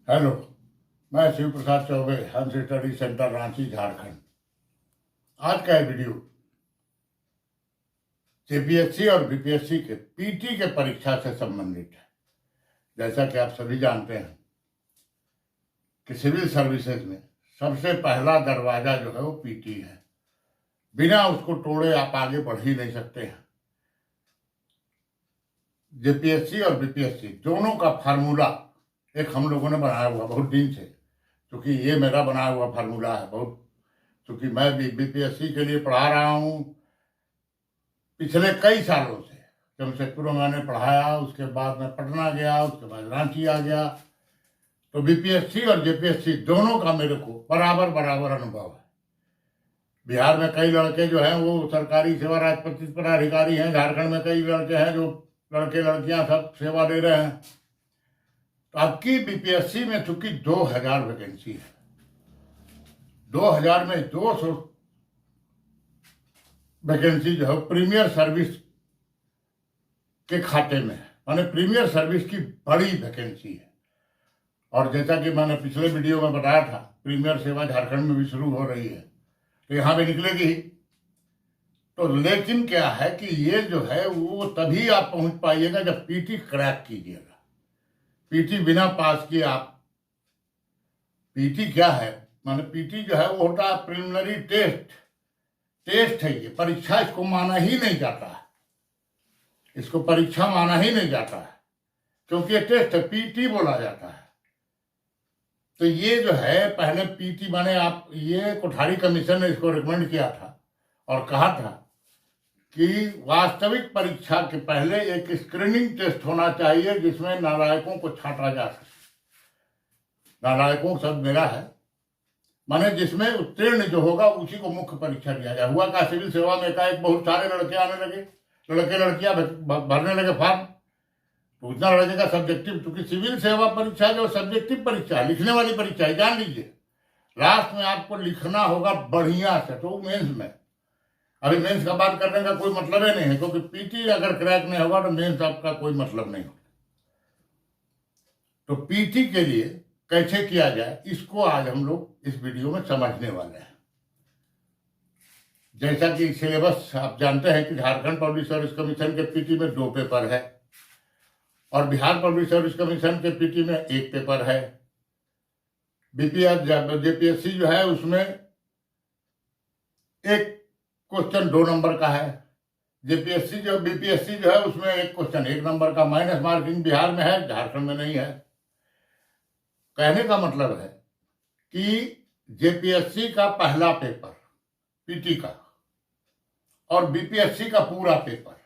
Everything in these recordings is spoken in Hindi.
हेलो, मैं शिव प्रसाद चौबे, हंस स्टडी सेंटर, रांची, झारखंड। आज का ये वीडियो जेपीएससी और बीपीएससी के पीटी के परीक्षा से संबंधित है। जैसा कि आप सभी जानते हैं कि सिविल सर्विसेज में सबसे पहला दरवाजा जो है वो पीटी है। बिना उसको तोड़े आप आगे बढ़ ही नहीं सकते हैं। जेपीएससी और बीपीएससी दोनों का फार्मूला एक हम लोगों ने बनाया हुआ बहुत दिन से, क्योंकि ये मेरा बनाया हुआ फार्मूला है बहुत, क्योंकि मैं भी बीपीएससी के लिए पढ़ा रहा हूँ पिछले कई सालों से। जमशेदपुर में मैंने पढ़ाया, उसके बाद मैं पटना गया, उसके बाद रांची आ गया। तो बीपीएससी और जेपीएससी दोनों का मेरे को बराबर बराबर अनुभव है। बिहार में कई लड़के जो हैं वो सरकारी सेवा राजपत्रित पदाधिकारी हैं। झारखंड में कई लड़के हैं जो लड़के लड़कियां सब सेवा दे रहे हैं। तो आपकी बीपीएससी में चूंकि 2000 वैकेंसी है, 2000 में 200 वैकेंसी जो है प्रीमियर सर्विस के खाते में है, माने प्रीमियर सर्विस की बड़ी वैकेंसी है। और जैसा कि मैंने पिछले वीडियो में बताया था, प्रीमियर सेवा झारखंड में भी शुरू हो रही है, तो यहाँ भी निकलेगी। तो लेकिन क्या है कि ये जो है वो तभी आप पहुंच पाइएगा जब पीटी क्रैक कीजिएगा। पीटी बिना पास किए आप, पीटी क्या है, माने पीटी जो है वो होता है प्रिलिमिनरी टेस्ट है। ये परीक्षा इसको माना ही नहीं जाता है, इसको परीक्षा माना ही नहीं जाता है, क्योंकि ये टेस्ट है, पीटी बोला जाता है। तो ये जो है पहले पीटी माने आप, ये कोठारी कमीशन ने इसको रिकमेंड किया था और कहा था कि वास्तविक परीक्षा के पहले एक स्क्रीनिंग टेस्ट होना चाहिए जिसमें नालायकों को छांटा जा सके। नालायकों शब्द मेरा है, माने जिसमें उत्तीर्ण जो होगा उसी को मुख्य परीक्षा दिया जाए। हुआ का सिविल सेवा में एकाएक बहुत सारे लड़के आने लगे, लड़के लड़कियां भरने लगे फॉर्म। तो उतना लड़के का सब्जेक्टिव, क्योंकि सिविल सेवा परीक्षा जो सब्जेक्टिव परीक्षा है, लिखने वाली परीक्षा है, जान लीजिए। लास्ट में आपको लिखना होगा बढ़िया से। तो मेंस में, अभी मेंस का बात करने का कोई मतलब ही नहीं है, क्योंकि पीटी अगर क्रैक नहीं होगा तो मेंस आपका कोई मतलब नहीं होगा। तो पीटी के लिए कैसे किया जाए, इसको आज हम लोग इस वीडियो में समझने वाले हैं। जैसा कि सिलेबस आप जानते हैं कि झारखंड पब्लिक सर्विस कमीशन के पीटी में 2 पेपर है और बिहार पब्लिक सर्विस कमीशन के पीटी में 1 पेपर है। जेपीएससी जो है उसमें एक क्वेश्चन 2 नंबर का है। बीपीएससी जो है उसमें एक क्वेश्चन 1 नंबर का। माइनस मार्किंग बिहार में है, झारखंड में नहीं है। कहने का मतलब है कि जेपीएससी का पहला पेपर पीटी का और बीपीएससी का पूरा पेपर,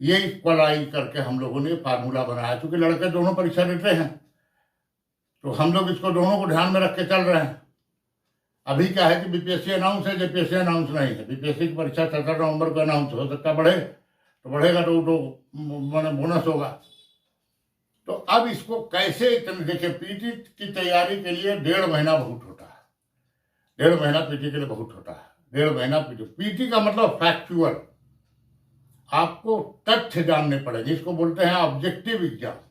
ये इक्वलाइज करके हम लोगों ने फार्मूला बनाया। क्योंकि लड़के दोनों परीक्षा देते हैं तो हम लोग इसको दोनों को ध्यान में रख के चल रहे हैं। अभी क्या है कि बीपीएससी अनाउंस है, जेपीएससी अनाउंस नहीं है। बीपीएससी की परीक्षा 17 नवंबर को अनाउंस हो सकता, बढ़ेगा तो मैंने बोनस होगा। तो अब इसको कैसे, देखिए पीटी की तैयारी के लिए 1.5 महीना बहुत होता है। 1.5 महीना पीटी के लिए बहुत होता है। 1.5 महीना पीटी का मतलब फैक्चुअल, आपको तथ्य जानने पड़ेंगे। इसको बोलते हैं ऑब्जेक्टिव एग्जाम।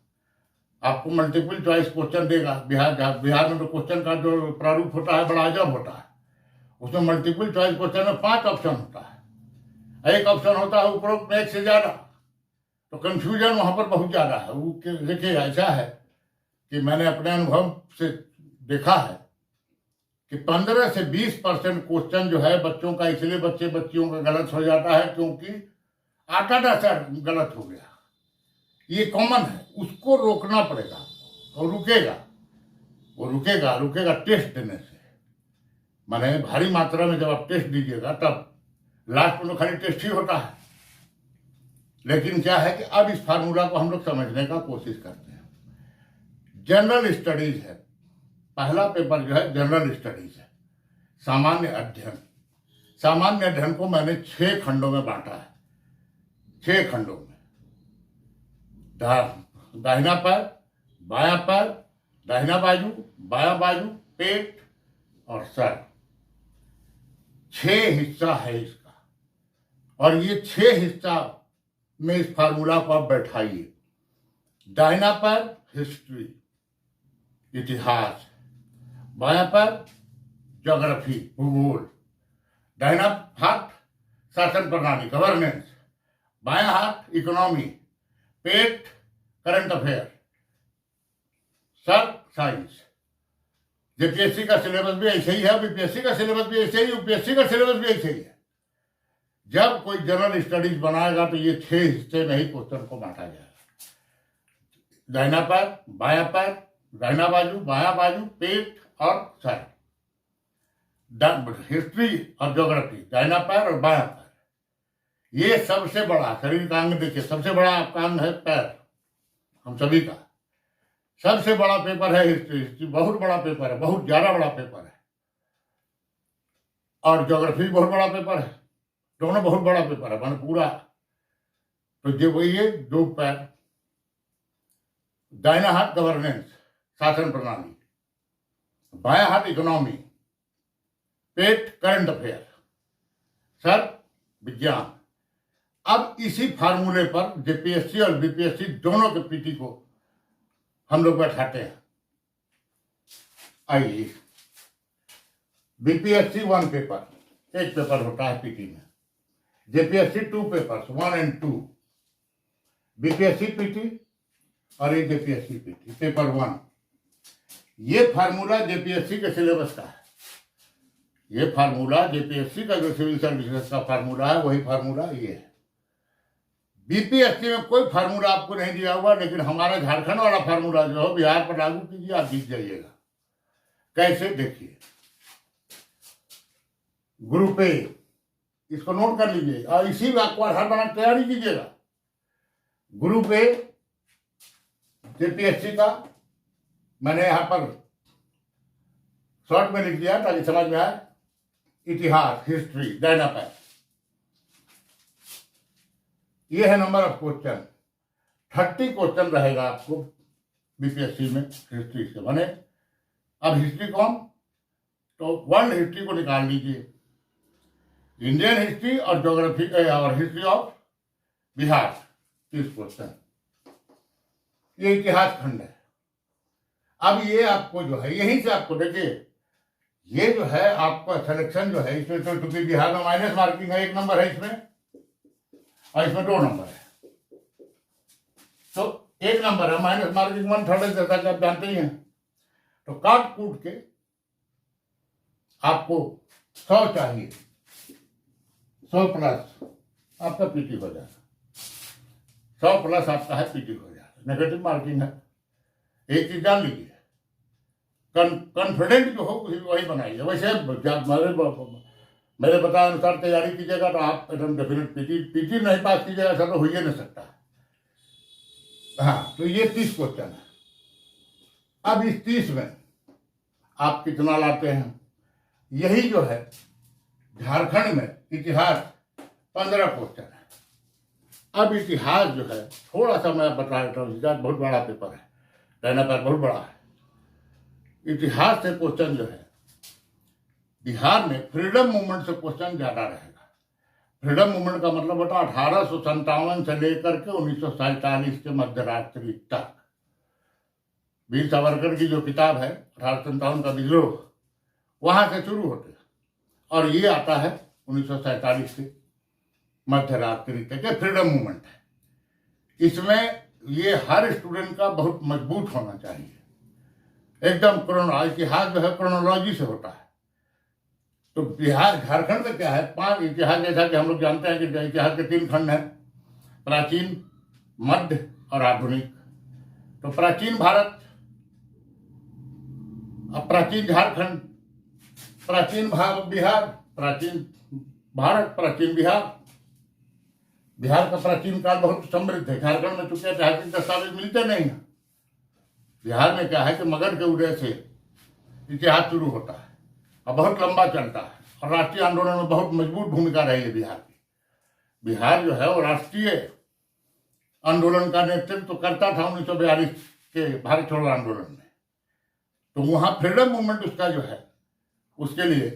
आपको मल्टीपल चॉइस क्वेश्चन देगा। बिहार में तो क्वेश्चन का जो प्रारूप होता है बड़ा अजब होता है। उसमें मल्टीपल चॉइस क्वेश्चन में 5 ऑप्शन होता है, 1 ऑप्शन होता है उपरोक्त में 1 से ज्यादा। तो कंफ्यूजन वहां पर बहुत ज्यादा है। वो देखिए ऐसा है कि मैंने अपने अनुभव से देखा है कि 15 से 20% क्वेश्चन जो है बच्चों का, इसलिए बच्चियों का गलत हो जाता है क्योंकि आटा सर गलत हो गया। ये कॉमन है, उसको रोकना पड़ेगा। और वो रुकेगा टेस्ट देने से। माने भारी मात्रा में जब आप टेस्ट दीजिएगा तब, लास्ट में तो खाली टेस्ट ही होता है। लेकिन क्या है कि अब इस फार्मूला को हम लोग समझने का कोशिश करते हैं। जनरल स्टडीज है, पहला पेपर जो है जनरल स्टडीज है, सामान्य अध्ययन। सामान्य अध्ययन को मैंने 6 खंडों में बांटा है। 6 खंडों में, दाहिना पैर, बायां पैर, दाहिना बाजू, बायां बाजू, पेट और सर। 6 हिस्सा है इसका। और ये 6 हिस्सा में इस फार्मूला को आप बैठाइए। दाहिना पैर हिस्ट्री, इतिहास, बायां पैर ज्योग्राफी भूगोल, दाहिना हाथ शासन प्रणाली गवर्नेंस, बायां हाथ इकोनॉमी, पेट करंट अफेयर, सर साइंस। जेपीएससी का सिलेबस भी ऐसे ही है, बीपीएससी का सिलेबस भी ऐसे ही, यूपीएससी का सिलेबस भी ऐसे ही है। जब कोई जनरल स्टडीज बनाएगा तो ये 6 हिस्से में ही क्वेश्चन को बांटा जाएगा। दाहिना पैर, बायां पैर, दाहिना बाजू, बायां बाजू, पेट और सर। हिस्ट्री और ज्योग्राफी, दाहिना पैर और बायां पैर। ये सबसे बड़ा शरीर का अंग देखिए, सबसे बड़ा आपका अंग है पैर, हम सभी का सबसे बड़ा पेपर है हिस्ट्री। हिस्ट्री बहुत बड़ा पेपर है, बहुत ज्यादा बड़ा पेपर है। और ज्योग्राफी बहुत बड़ा पेपर है, दोनों बहुत बड़ा पेपर है, मान पूरा। तो जो वही है 2 पैर, दाहिना हाथ गवर्नेंस शासन प्रणाली, बायां हाथ इकोनॉमी, पेट करंट अफेयर, सर विज्ञान। अब इसी फार्मूले पर जेपीएससी और बीपीएससी दोनों के पीटी को हम लोग बैठाते हैं। आइए, बीपीएससी 1 पेपर, एक पेपर होता है पीटी में। JPSC 2 papers 1 and 2, BPSC PT और ये जेपीएससी पीटी पेपर 1। ये फार्मूला जेपीएससी के सिलेबस का है। ये फार्मूला जेपीएससी का जो सिविल सर्विसेज का फार्मूला है वही फार्मूला ये है। बीपीएससी में कोई फार्मूला आपको नहीं दिया हुआ, लेकिन हमारा झारखंड वाला फार्मूला जो है बिहार पर लागू कीजिए, आप जीत जाइएगा। कैसे, देखिए। ग्रुप ए, इसको नोट कर लीजिए और इसी वाक्य आधार बना तैयारी कीजिएगा। ग्रुप ए जेपीएससी का मैंने यहां पर शॉर्ट में लिख दिया ताकि समझ में आए। इतिहास, हिस्ट्री, दाहिना पैर, ये है नंबर ऑफ क्वेश्चन। 30 क्वेश्चन रहेगा आपको बीपीएससी में हिस्ट्री से बने। अब हिस्ट्री कौन, तो वर्ल्ड हिस्ट्री को निकाल लीजिए, इंडियन हिस्ट्री और ज्योग्राफी और हिस्ट्री ऑफ बिहार 30 क्वेश्चन। ये इतिहास खंड है। अब ये आपको जो है यहीं से आपको देखिए, ये जो है आपका सिलेक्शन जो है इसमें, तो क्योंकि बिहार में माइनस मार्किंग है, 1 नंबर है इसमें और इसमें 2 नंबर है, तो 1 नंबर है, माइनस मार्किंग 1/3 है, जैसा कि आप जानते ही हैं। तो काट कूट के आपको 100 चाहिए, 100 प्लस आपका पीटी हो जाएगा। 100 प्लस आपका है पीटी हो जाएगा। नेगेटिव मार्किंग है। एक चीज जान लीजिए, कॉन्फिडेंट जो हो वही बनाइए। वैसे मेरे बताए अनुसार तैयारी कीजिएगा तो आप एकदम डेफिनेट पीटी नहीं पास कीजिएगा, सब तो हो ही नहीं सकता। हाँ, तो ये 30 क्वेश्चन है। अब इस 30 में आप कितना लाते हैं, यही जो है झारखंड में इतिहास 15 क्वेश्चन है। अब इतिहास जो है थोड़ा सा मैं बता देता हूँ, इतिहास बहुत बड़ा पेपर है, दाहिना पैर बहुत बड़ा है। इतिहास से क्वेश्चन जो है बिहार में फ्रीडम मूवमेंट से क्वेश्चन ज्यादा रहेगा। फ्रीडम मूवमेंट का मतलब होता है 1857 से लेकर के 1947 के मध्यरात्रि तक। वीर सावरकर की जो किताब है 1857 का विद्रोह, वहां से शुरू होते हैं और ये आता है 1947 से मध्यरात्रि तक। फ्रीडम मूवमेंट है। इसमें ये हर स्टूडेंट का बहुत मजबूत होना चाहिए, एकदम इतिहास जो है क्रोनोलॉजी से होता है। तो बिहार झारखंड में क्या है, 5 इतिहास, जैसा कि हम लोग जानते हैं कि इतिहास के 3 खंड हैं, प्राचीन, मध्य और आधुनिक। तो प्राचीन भारत, अब प्राचीन झारखंड, प्राचीन बिहार, प्राचीन भारत, प्राचीन बिहार। बिहार का प्राचीन काल बहुत समृद्ध है। झारखंड में चूंकि ऐतिहासिक दस्तावेज मिलते नहीं है। बिहार में क्या है कि मगध के उदय से इतिहास शुरू होता है और बहुत लंबा चलता है और राष्ट्रीय आंदोलन में बहुत मजबूत भूमिका रही है बिहार की। बिहार जो है वो राष्ट्रीय आंदोलन का नेतृत्व करता था 1942 के भारत छोड़ो आंदोलन में। तो वहां फ्रीडम मूवमेंट उसका जो है उसके लिए,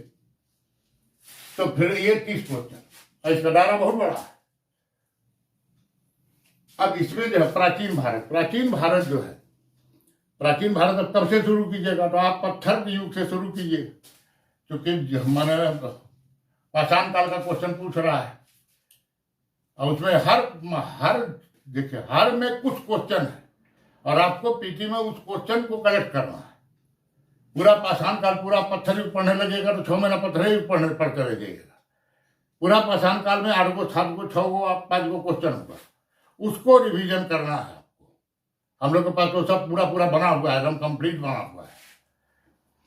तो फिर ये 30 क्वेश्चन, इसका दायरा बहुत बड़ा है। अब इसमें जो है प्राचीन भारत जो है प्राचीन भारत अब तब से शुरू कीजिएगा तो आप पत्थर के युग से शुरू कीजिए, क्योंकि मैंने पाषाण काल का क्वेश्चन पूछ रहा है और उसमें हर देखिए हर में कुछ क्वेश्चन है और आपको पीटी में उस क्वेश्चन को कलेक्ट करना है। पूरा पाषाण काल पूरा पत्थर युग पढ़ने लगेगा तो 6 महीना पत्थर युग पढ़ते रह जाइएगा। पूरा पाषाण काल में 8 गो 7 गो 6 गो 5 गो क्वेश्चन होगा, उसको रिवीजन करना है आपको। हम लोग के पास तो सब पूरा बना हुआ है, एकदम कंप्लीट बना हुआ है।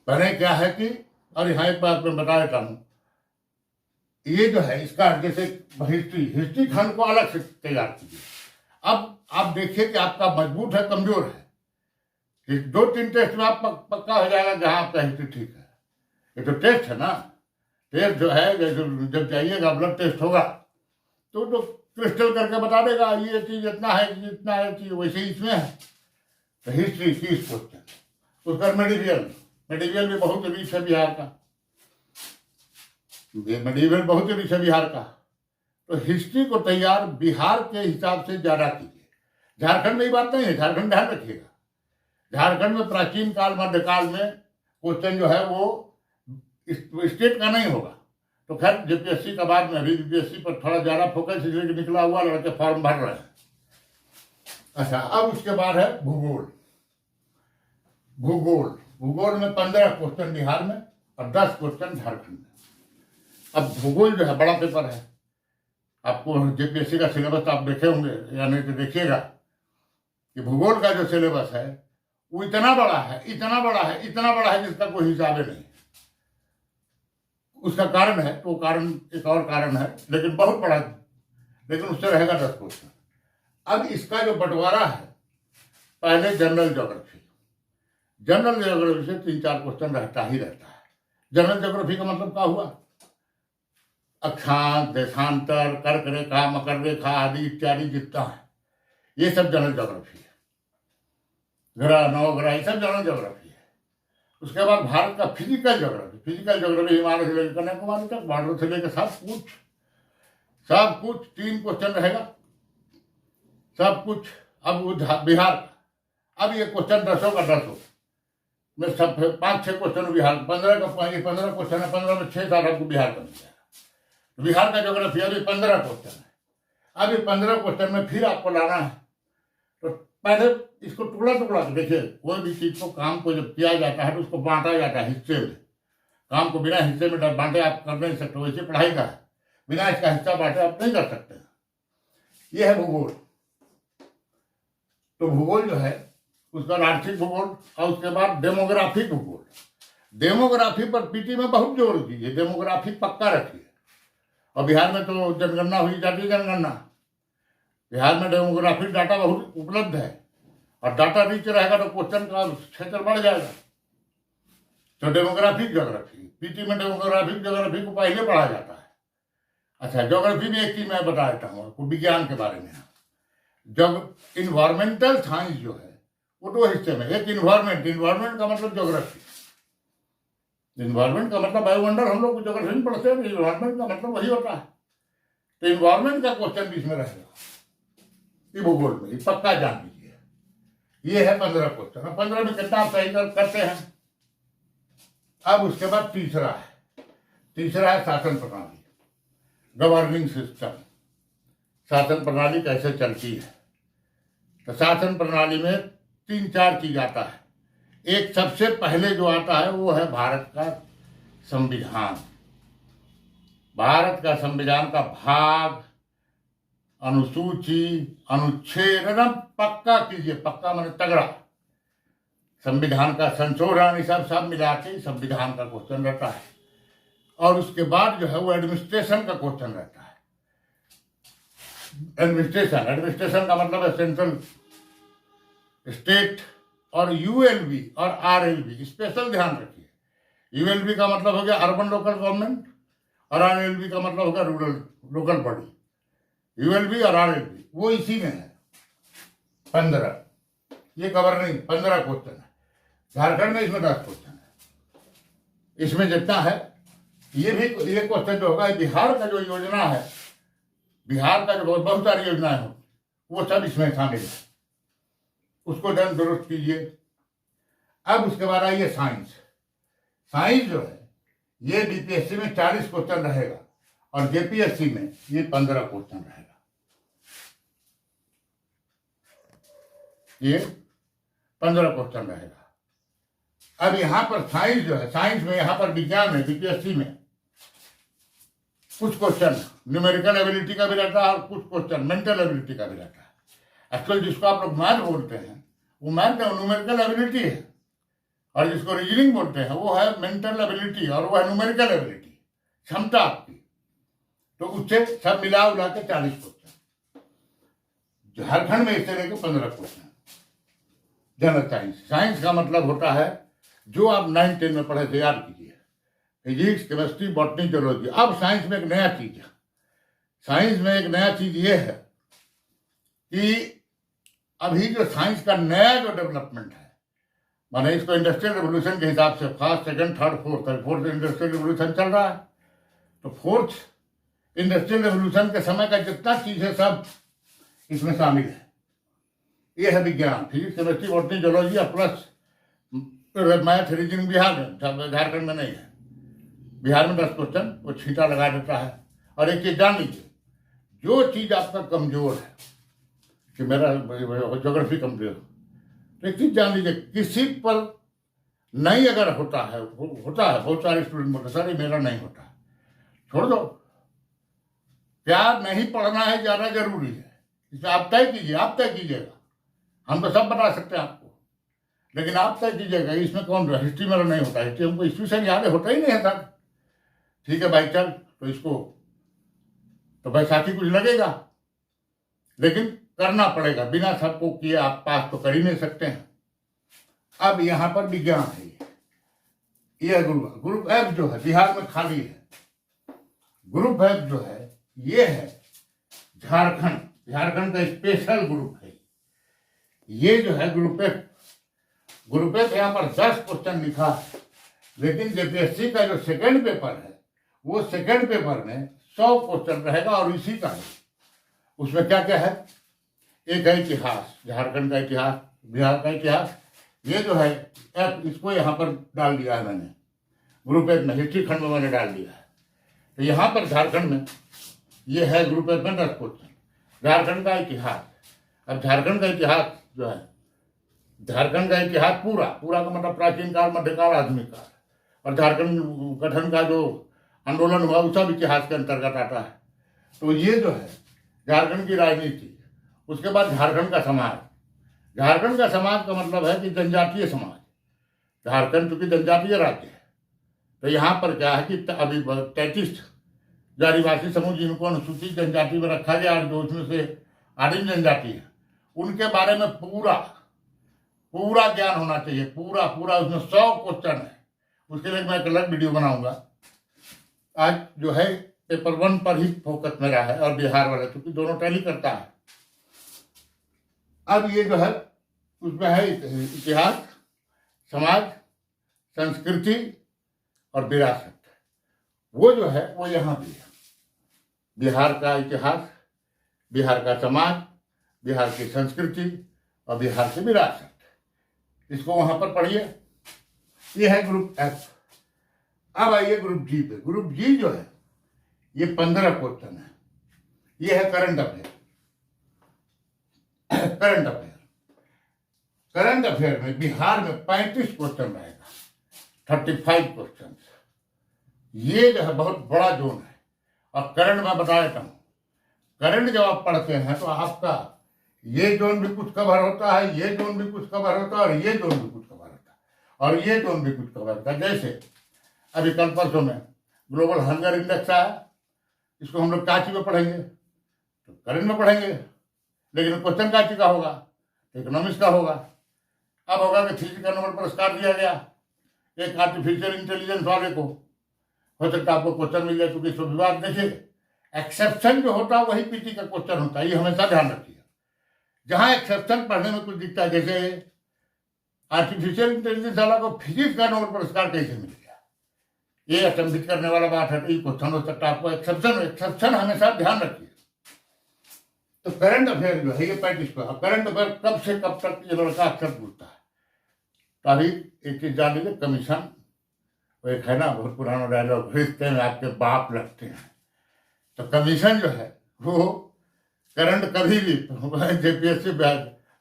पहले क्या है कि और यहाँ एक बात मैं बता देता हूँ, ये जो है इसका जैसे हिस्ट्री खंड को अलग से तैयार कीजिए। अब आप देखिए कि आपका मजबूत है कमजोर है, कि 2-3 टेस्ट में आप पक्का हो जाएगा जहाँ आपका हिस्ट्री ठीक है। ये तो टेस्ट है ना, टेस्ट जो है जब जाइएगा ब्लड टेस्ट होगा तो क्रिस्टल करके बता देगा ये चीज इतना है इतना है चीज, वैसे ही इसमें है। तो हिस्ट्री 30 क्वेश्चन, उसका मेडिवियल भी बहुत रिच है बिहार का, मेडिवियल बहुत रिच है बिहार का। तो हिस्ट्री को तैयार बिहार के हिसाब से ज्यादा कीजिए। झारखंड में ये बात नहीं है, झारखंड ध्यान रखिएगा, झारखंड में प्राचीन काल मध्यकाल में क्वेश्चन जो है वो स्टेट का नहीं होगा। तो खैर जेपीएससी का बाद में अभी बीपीएससी पर थोड़ा ज्यादा फोकस इसलिए निकला हुआ, लड़के फॉर्म भर रहे हैं। अच्छा, अब उसके बाद है भूगोल। भूगोल में 15 क्वेश्चन बिहार में और 10 क्वेश्चन झारखंड में। अब भूगोल जो है बड़ा पेपर है, आपको जेपीएससी का सिलेबस आप देखे होंगे या नहीं तो देखिएगा कि भूगोल का जो सिलेबस है वो इतना बड़ा है जिसका कोई हिसाब नहीं। उसका कारण है तो कारण एक और कारण है, लेकिन बहुत बड़ा है, लेकिन उससे रहेगा 10 क्वेश्चन। अब इसका जो बंटवारा है, पहले जनरल ज्योग्राफी से 3-4 क्वेश्चन रहता है। जनरल ज्योग्राफी का मतलब क्या हुआ? अक्षांश, देशांतर, कर्क रेखा, मकर रेखा आदि इत्यादि जितना है ये सब जनरल ज्योग्राफी है। ग्रह, नवग्रह, ये सब जनरल ज्योग्राफी है। उसके बाद भारत का फिजिकल ज्योग्राफी हिमालय से लेकर कन्याकुमारी तक, बॉर्डर से लेकर सब कुछ 3 क्वेश्चन रहेगा, सब कुछ। अब बिहार का, अब ये क्वेश्चन 10 का 10 में सब 5-6 क्वेश्चन बिहार, 15 क्वेश्चन है, 15 में 6-7 आपको बिहार का मिल जाएगा। बिहार का ज्योग्राफी अभी 15 क्वेश्चन है। अभी 15 क्वेश्चन में फिर आपको लाना है, तो पहले इसको टुकड़ा देखिए, कोई भी चीज को काम को जब किया जाता है तो उसको बांटा जाता है हिस्से में। काम को बिना हिस्से में बांटे आप कर नहीं सकते, वैसे पढ़ाई का है, बिना इसका हिस्सा बांटे आप नहीं कर सकते। ये है भूगोल। तो भूगोल जो है उसका आर्थिक भूगोल और उसके बाद डेमोग्राफिक भूगोल। डेमोग्राफी पर पीटी में बहुत जोर दीजिए, डेमोग्राफी पक्का रखिए। और बिहार में तो जनगणना हुई जाती है, जनगणना बिहार में डेमोग्राफिक डाटा बहुत उपलब्ध है और डाटा रिच रहेगा तो क्वेश्चन का क्षेत्र बढ़ जाएगा। तो डेमोग्राफिक ज्योग्राफी, पीटी में डेमोग्राफिक ज्योग्राफी को पहले पढ़ा जाता है। अच्छा, ज्योग्राफी में एक चीज मैं बता देता हूँ आपको विज्ञान के बारे में। जब इन्वायरमेंटल साइंस जो है वो 2 हिस्से में, एक इन्वायरमेंट का मतलब ज्योग्राफी, इन्वायरमेंट का मतलब वायुमंडल, हम लोग ज्योग्राफी में पढ़ते हैं, इन्वायरमेंट का मतलब वही होता है। तो इन्वायरमेंट का क्वेश्चन भी इसमें रहेगा, ये भूगोल में, पक्का जान लीजिए। ये है 15 क्वेश्चन, 15 में कितना आप सही करते हैं। अब उसके बाद तीसरा है शासन प्रणाली, गवर्निंग सिस्टम। शासन प्रणाली कैसे चलती है? तो शासन प्रणाली में 3-4 चीज आता है। एक सबसे पहले जो आता है वो है भारत का संविधान। भारत का संविधान का भाग, अनुसूची, अनुच्छेद एकदम पक्का कीजिए, पक्का माने तगड़ा। संविधान का संशोधन, सब मिला के संविधान का क्वेश्चन रहता है। और उसके बाद जो है वो एडमिनिस्ट्रेशन का क्वेश्चन रहता है। एडमिनिस्ट्रेशन का मतलब है सेंट्रल, स्टेट और यूएलबी और आरएलबी। स्पेशल ध्यान रखिए, यूएलबी का मतलब हो गया अर्बन लोकल गवर्नमेंट और आरएलबी का मतलब होगा रूरल लोकल बॉडी। यूएलबी और आरएलबी वो इसी में है। 15 ये गवर्निंग 15 क्वेश्चन है। झारखंड में इसमें 10 क्वेश्चन है। इसमें जितना है ये क्वेश्चन जो होगा, बिहार का जो योजना है, बिहार का जो बहुत सारी योजनाएं हो वो सब इसमें शामिल है। उसको जन दुरुस्त कीजिए, अब उसके बाद आइए साइंस। साइंस जो है ये बीपीएससी में 40 क्वेश्चन रहेगा और जेपीएससी में ये 15 क्वेश्चन रहेगा। ये 15 क्वेश्चन रहेगा। अब यहाँ पर साइंस जो है, साइंस में यहाँ पर विज्ञान है, बीपीएससी में कुछ क्वेश्चन न्यूमेरिकल एबिलिटी का भी रहता है और कुछ क्वेश्चन मेंटल एबिलिटी का भी रहता है। एक्चुअली जिसको आप लोग मैथ बोलते हैं वो मैथ न्यूमेरिकल एबिलिटी है, और जिसको रीजनिंग बोलते हैं वो है मेंटल एबिलिटी और वो है न्यूमेरिकल एबिलिटी, क्षमता आपकी। तो उससे सब मिला उला के 40 क्वेश्चन। झारखंड में इससे लेकर 15 क्वेश्चन। जनरल साइंस, साइंस का मतलब होता है जो आप 9-10 में पढ़े थे, याद कीजिए, फिजिक्स, केमिस्ट्री, बॉटनी, जूलॉजी। अब साइंस में एक नया चीज है, साइंस में एक नया चीज ये है कि अभी जो साइंस का नया जो डेवलपमेंट है, माने इसको इंडस्ट्रियल रेवोल्यूशन के हिसाब से first, second, third, fourth industrial revolution चल रहा है। तो फोर्थ इंडस्ट्रियल रेवोल्यूशन के समय का जितना चीज है सब इसमें शामिल है। ये है विज्ञान, फिजिक्स, केमिस्ट्री, बॉटनी, जूलॉजी और प्लस मैथ, रीजनिंग। बिहार में, झारखंड में नहीं है। बिहार में 10 क्वेश्चन वो छींटा लगा देता है। और एक चीज जान लीजिए, जो चीज आपका कमजोर है, कि मेरा ज्योग्राफी कमजोर, तो एक चीज जान लीजिए, किसी पर नहीं अगर होता है बहुत सारे स्टूडेंट बोलते सर ये मेरा नहीं होता, छोड़ दो। प्यार नहीं पढ़ना है ज्यादा जरूरी है, इसमें आप तय कीजिए, आप तय कीजिएगा। हम तो सब बता सकते हैं आपको, लेकिन आप तय कीजिएगा। इसमें कौन, हिस्ट्री मेरा नहीं होता, हिस्ट्री हमको हिस्ट्री से याद होता ही नहीं है सर। ठीक है भाई चल, तो इसको तो बैसाखी कुछ लगेगा, लेकिन करना पड़ेगा, बिना सबको किए आप पास तो कर ही नहीं सकते हैं। अब यहाँ पर विज्ञान है, ये ग्रुप एफ जो है बिहार में खाली है। ग्रुप एफ जो है ये है झारखंड, झारखंड का स्पेशल ग्रुप है ये जो है ग्रुप एफ। ग्रुप एफ यहाँ पर 10 क्वेश्चन लिखा है, लेकिन जेपीएससी का जो सेकंड पेपर है वो सेकंड पेपर में 100 क्वेश्चन रहेगा और इसी का है। उसमें क्या क्या है, एक है इतिहास, झारखंड का इतिहास, बिहार का इतिहास। ये जो है एफ, इसको यहाँ पर डाल दिया है मैंने, ग्रुप एफ में हिस्ट्री खंड में मैंने डाल दिया है। तो यहाँ पर झारखंड में ये है ग्रुप एफ में 10 क्वेश्चन, झारखंड का इतिहास। अब झारखंड का इतिहास जो है, झारखंड का इतिहास पूरा का मतलब प्राचीन काल, मध्यकाल, आधुनिक काल, और झारखंड गठन का जो आंदोलन हुआ वो सब इतिहास के अंतर्गत आता है। तो ये जो है झारखंड की राजनीति। उसके बाद झारखंड का समाज, झारखंड का समाज का मतलब है कि जनजातीय समाज। झारखंड चूंकि जनजातीय राज्य है, तो यहाँ पर क्या है कि अभी 33 जो आदिवासी समूह जिनको अनुसूचित जनजाति में रखा गया और जो उसमें से आदिम जनजाति है, उनके बारे में पूरा ज्ञान होना चाहिए, पूरा उसमें 100 क्वेश्चन है। उसके लिए मैं एक अलग वीडियो बनाऊंगा। आज जो है पेपर 1 पर ही फोकस मेरा है और बिहार वाले, क्योंकि दोनों टैली करता है। अब ये जो है उसमें है इतिहास, समाज, संस्कृति और विरासत। वो जो है वो यहाँ भी है, बिहार का इतिहास, बिहार का समाज, बिहार की संस्कृति और बिहार की विरासत। इसको वहां पर पढ़िए। ये है ग्रुप एफ। अब आइए ग्रुप जी पे। ग्रुप जी जो है ये 15 क्वेश्चन है। ये है करंट अफेयर। करंट अफेयर में बिहार में 35 क्वेश्चन रहेगा, 35 क्वेश्चन। ये जो है बहुत बड़ा जोन है। और करंट मैं बता देता हूँ, करंट जब आप पढ़ते हैं तो आपका ये जोन भी कुछ कवर होता है, ये जोन भी कुछ कवर होता है, और ये जोन भी कुछ कवर होता है, और ये जोन भी कुछ कवर होता है। जैसे अभी कल परसों में ग्लोबल हंगर इंडेक्स आया, इसको हम लोग काची में पढ़ेंगे तो करंट में पढ़ेंगे, लेकिन क्वेश्चन काची का होगा, इकोनॉमिक्स का होगा। अब होगा कि फिजिक्स का नोबेल पुरस्कार दिया गया एक आर्टिफिशियल इंटेलिजेंस वाले को, हो सकता है आपको क्वेश्चन मिल जाए, क्योंकि इस विभाग देखिए एक्सेप्शन जो होता है वही पीटी का क्वेश्चन होता है, ये हमेशा ध्यान रखिए। जहां एक्सेप्शन पढ़ने में कुछ दिखता है, जैसे आर्टिफिशियल इंटेलिजेंस वाला को फिजिक्स का नोबेल पुरस्कार कैसे मिल गया, ये अचंभित करने वाला बात है। तो ये क्वेश्चन हो सकता है आपको, एक्सेप्शन हमेशा ध्यान रखिए। तो करंट अफेयर जो है ये 35 का। करंट अफेयर कब से कब तक ये लड़का अक्सर पूछता है, तो अभी एक चीज जान लीजिए, कमीशन, वो एक है ना बहुत पुराना डायलॉग, रिश्ते में आपके बाप लगते हैं। तो कमीशन जो है वो करंट कभी भी जेपीएससी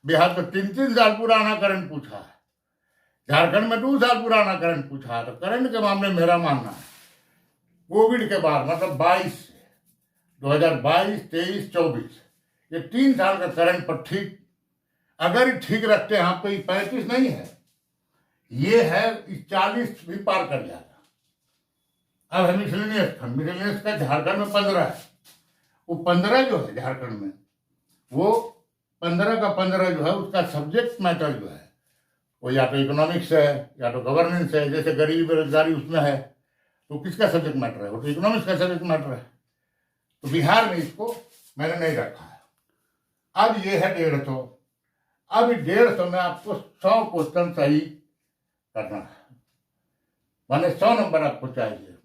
बिहार में 3-3 साल पुराना करंट पूछा है, झारखंड में 2 साल पुराना करंट पूछा है। तो करंट के मामले में मेरा मानना है कोविड के बाद मतलब 22 से 2022, 23, 24 ये 3 साल का करंट पर ठीक अगर ठीक रखते हैं आप, तो ये 35 नहीं है, ये है 40 भी पार कर जाएगा। अब है मिसलेनियस खंड, मिसलेनियस का झारखंड में 15 है, वो 15 जो है झारखंड में, वो 15 का 15 जो है उसका सब्जेक्ट मैटर जो है वो या तो इकोनॉमिक्स है या तो गवर्नेंस है। जैसे गरीबी बेरोजगारी उसमें है, तो किसका सब्जेक्ट मैटर है? वो तो इकोनॉमिक्स का सब्जेक्ट मैटर है। तो बिहार में इसको मैंने नहीं रखा है। अब ये है 150। अब 150 में आपको 100 क्वेश्चन सही करना है, माने 100 नंबर आपको चाहिए।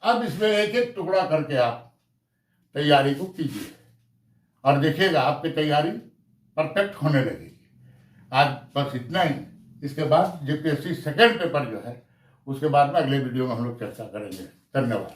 अब इसमें एक एक टुकड़ा करके आप तैयारी को कीजिए और देखिएगा आपकी तैयारी परफेक्ट होने लगेगी। आज बस इतना ही। इसके बाद जेपीएससी सेकंड पेपर जो है उसके बाद में अगले वीडियो में हम लोग चर्चा करेंगे। धन्यवाद।